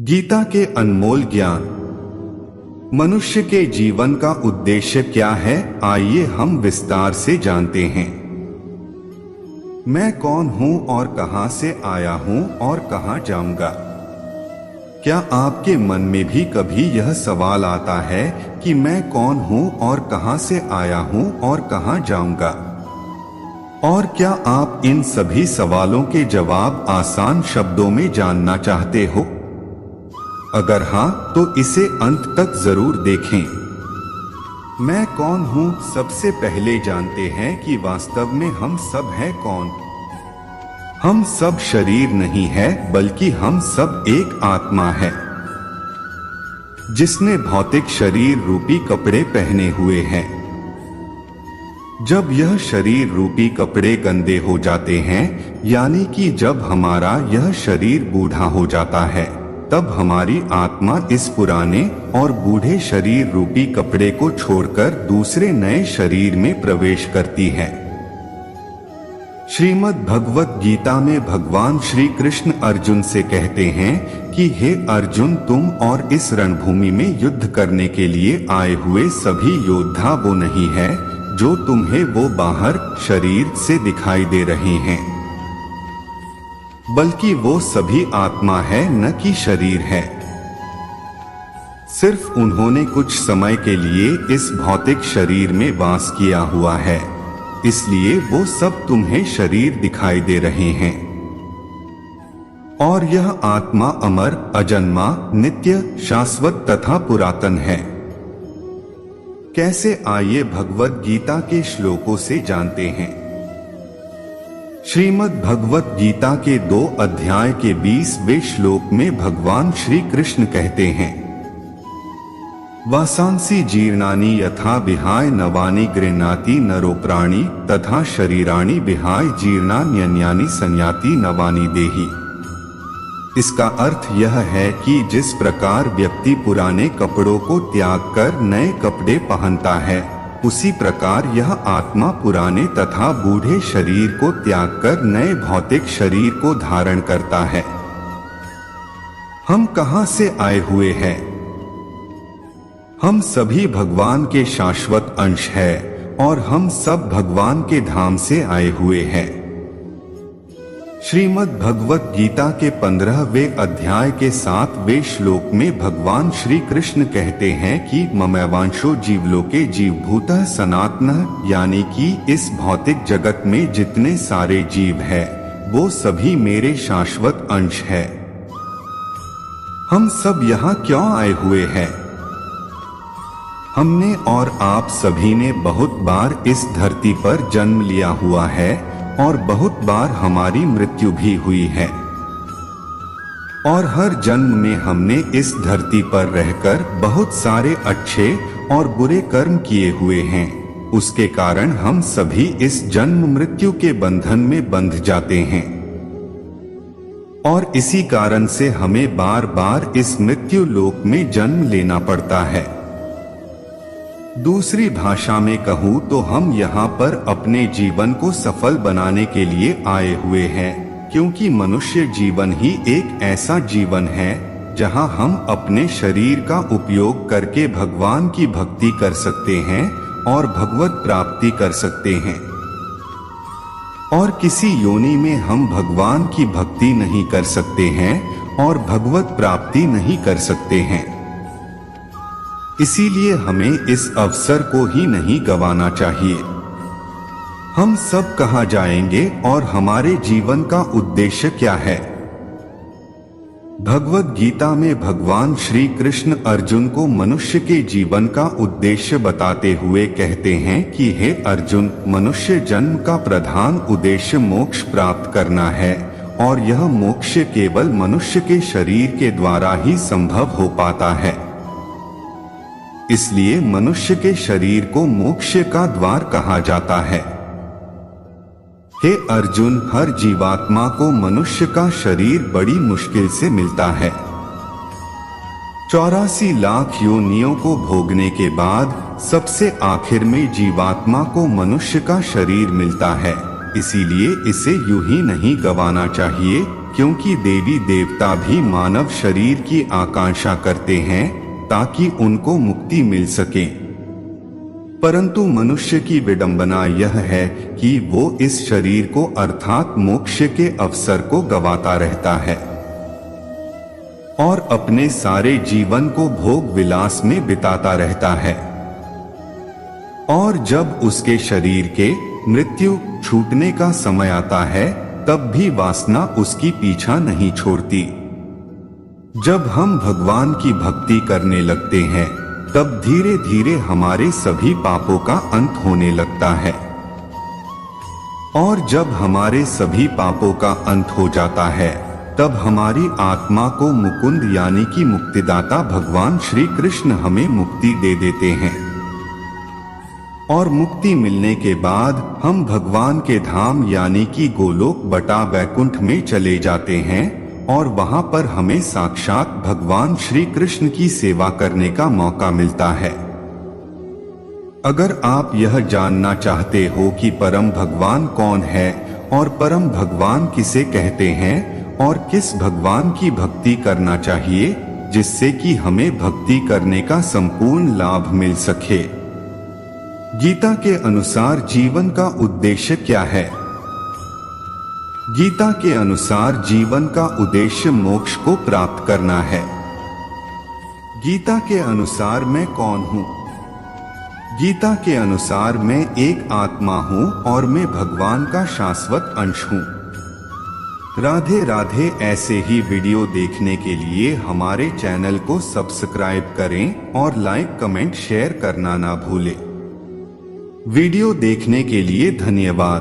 गीता के अनमोल ज्ञान। मनुष्य के जीवन का उद्देश्य क्या है, आइए हम विस्तार से जानते हैं। मैं कौन हूं और कहां से आया हूं और कहां जाऊंगा। क्या आपके मन में भी कभी यह सवाल आता है कि मैं कौन हूं और कहां से आया हूं और कहां जाऊंगा? और क्या आप इन सभी सवालों के जवाब आसान शब्दों में जानना चाहते हो? अगर हां, तो इसे अंत तक जरूर देखें। मैं कौन हूं? सबसे पहले जानते हैं कि वास्तव में हम सब हैं कौन। हम सब शरीर नहीं है, बल्कि हम सब एक आत्मा है जिसने भौतिक शरीर रूपी कपड़े पहने हुए हैं। जब यह शरीर रूपी कपड़े गंदे हो जाते हैं, यानी कि जब हमारा यह शरीर बूढ़ा हो जाता है, तब हमारी आत्मा इस पुराने और बूढ़े शरीर रूपी कपड़े को छोड़कर दूसरे नए शरीर में प्रवेश करती है। श्रीमद् भगवत गीता में भगवान श्री कृष्ण अर्जुन से कहते हैं कि हे अर्जुन, तुम और इस रणभूमि में युद्ध करने के लिए आए हुए सभी योद्धा वो नहीं है जो तुम्हें वो बाहर शरीर से दिखाई दे रहे हैं, बल्कि वो सभी आत्मा है, न कि शरीर है। सिर्फ उन्होंने कुछ समय के लिए इस भौतिक शरीर में वास किया हुआ है, इसलिए वो सब तुम्हें शरीर दिखाई दे रहे हैं। और यह आत्मा अमर, अजन्मा, नित्य, शाश्वत तथा पुरातन है। कैसे, आइए भगवत गीता के श्लोकों से जानते हैं। श्रीमद् भगवत गीता के 2 अध्याय के 20वें श्लोक में भगवान श्री कृष्ण कहते हैं, वासांसि जीर्णानि यथा विहाय नवानि गृह्णाति नरो प्राणी तथा शरीराणि विहाय जीर्णान्यन्यानि संयाति नवानि देहि। इसका अर्थ यह है कि जिस प्रकार व्यक्ति पुराने कपड़ों को त्याग कर नए कपड़े पहनता है, उसी प्रकार यह आत्मा पुराने तथा बूढ़े शरीर को त्याग कर नए भौतिक शरीर को धारण करता है। हम कहां से आए हुए हैं? हम सभी भगवान के शाश्वत अंश हैं और हम सब भगवान के धाम से आए हुए हैं। श्रीमद् भगवत गीता के 15वें अध्याय के 7वें श्लोक में भगवान श्री कृष्ण कहते हैं कि ममैवांशो जीवलोके जीवभूतः सनातनः, यानी कि इस भौतिक जगत में जितने सारे जीव हैं, वो सभी मेरे शाश्वत अंश है। हम सब यहाँ क्यों आए हुए हैं? हमने और आप सभी ने बहुत बार इस धरती पर जन्म लिया हुआ है और बहुत बार हमारी मृत्यु भी हुई है। और हर जन्म में हमने इस धरती पर रहकर बहुत सारे अच्छे और बुरे कर्म किए हुए हैं। उसके कारण हम सभी इस जन्म मृत्यु के बंधन में बंध जाते हैं और इसी कारण से हमें बार बार इस मृत्यु लोक में जन्म लेना पड़ता है। दूसरी भाषा में कहूँ तो हम यहाँ पर अपने जीवन को सफल बनाने के लिए आए हुए हैं, क्योंकि मनुष्य जीवन ही एक ऐसा जीवन है जहाँ हम अपने शरीर का उपयोग करके भगवान की भक्ति कर सकते हैं और भगवत प्राप्ति कर सकते हैं। और किसी योनि में हम भगवान की भक्ति नहीं कर सकते हैं और भगवत प्राप्ति नहीं कर सकते हैं। इसीलिए हमें इस अवसर को ही नहीं गंवाना चाहिए। हम सब कहाँ जाएंगे और हमारे जीवन का उद्देश्य क्या है? भगवत गीता में भगवान श्री कृष्ण अर्जुन को मनुष्य के जीवन का उद्देश्य बताते हुए कहते हैं कि हे अर्जुन, मनुष्य जन्म का प्रधान उद्देश्य मोक्ष प्राप्त करना है और यह मोक्ष केवल मनुष्य के शरीर के द्वारा ही संभव हो पाता है। इसलिए मनुष्य के शरीर को मोक्ष का द्वार कहा जाता है। हे अर्जुन, हर जीवात्मा को मनुष्य का शरीर बड़ी मुश्किल से मिलता है। 84 लाख योनियों को भोगने के बाद सबसे आखिर में जीवात्मा को मनुष्य का शरीर मिलता है। इसीलिए इसे यूं ही नहीं गंवाना चाहिए क्योंकि देवी देवता भी मानव शरीर की आकांक्षा करते हैं ताकि उनको मुक्ति मिल सके। परंतु मनुष्य की विडंबना यह है कि वो इस शरीर को अर्थात मोक्ष के अवसर को गंवाता रहता है और अपने सारे जीवन को भोग विलास में बिताता रहता है। और जब उसके शरीर के मृत्यु छूटने का समय आता है तब भी वासना उसकी पीछा नहीं छोड़ती। जब हम भगवान की भक्ति करने लगते हैं तब धीरे धीरे हमारे सभी पापों का अंत होने लगता है। और जब हमारे सभी पापों का अंत हो जाता है तब हमारी आत्मा को मुकुंद यानी कि मुक्तिदाता भगवान श्री कृष्ण हमें मुक्ति दे देते हैं। और मुक्ति मिलने के बाद हम भगवान के धाम यानी कि गोलोक बटा वैकुंठ में चले जाते हैं और वहां पर हमें साक्षात भगवान श्री कृष्ण की सेवा करने का मौका मिलता है। अगर आप यह जानना चाहते हो कि परम भगवान कौन है और परम भगवान किसे कहते हैं और किस भगवान की भक्ति करना चाहिए जिससे कि हमें भक्ति करने का संपूर्ण लाभ मिल सके, गीता के अनुसार जीवन का उद्देश्य क्या है? गीता के अनुसार जीवन का उद्देश्य मोक्ष को प्राप्त करना है। गीता के अनुसार मैं कौन हूँ? गीता के अनुसार मैं एक आत्मा हूँ और मैं भगवान का शाश्वत अंश हूँ। राधे राधे। ऐसे ही वीडियो देखने के लिए हमारे चैनल को सब्सक्राइब करें और लाइक कमेंट शेयर करना ना भूलें। वीडियो देखने के लिए धन्यवाद।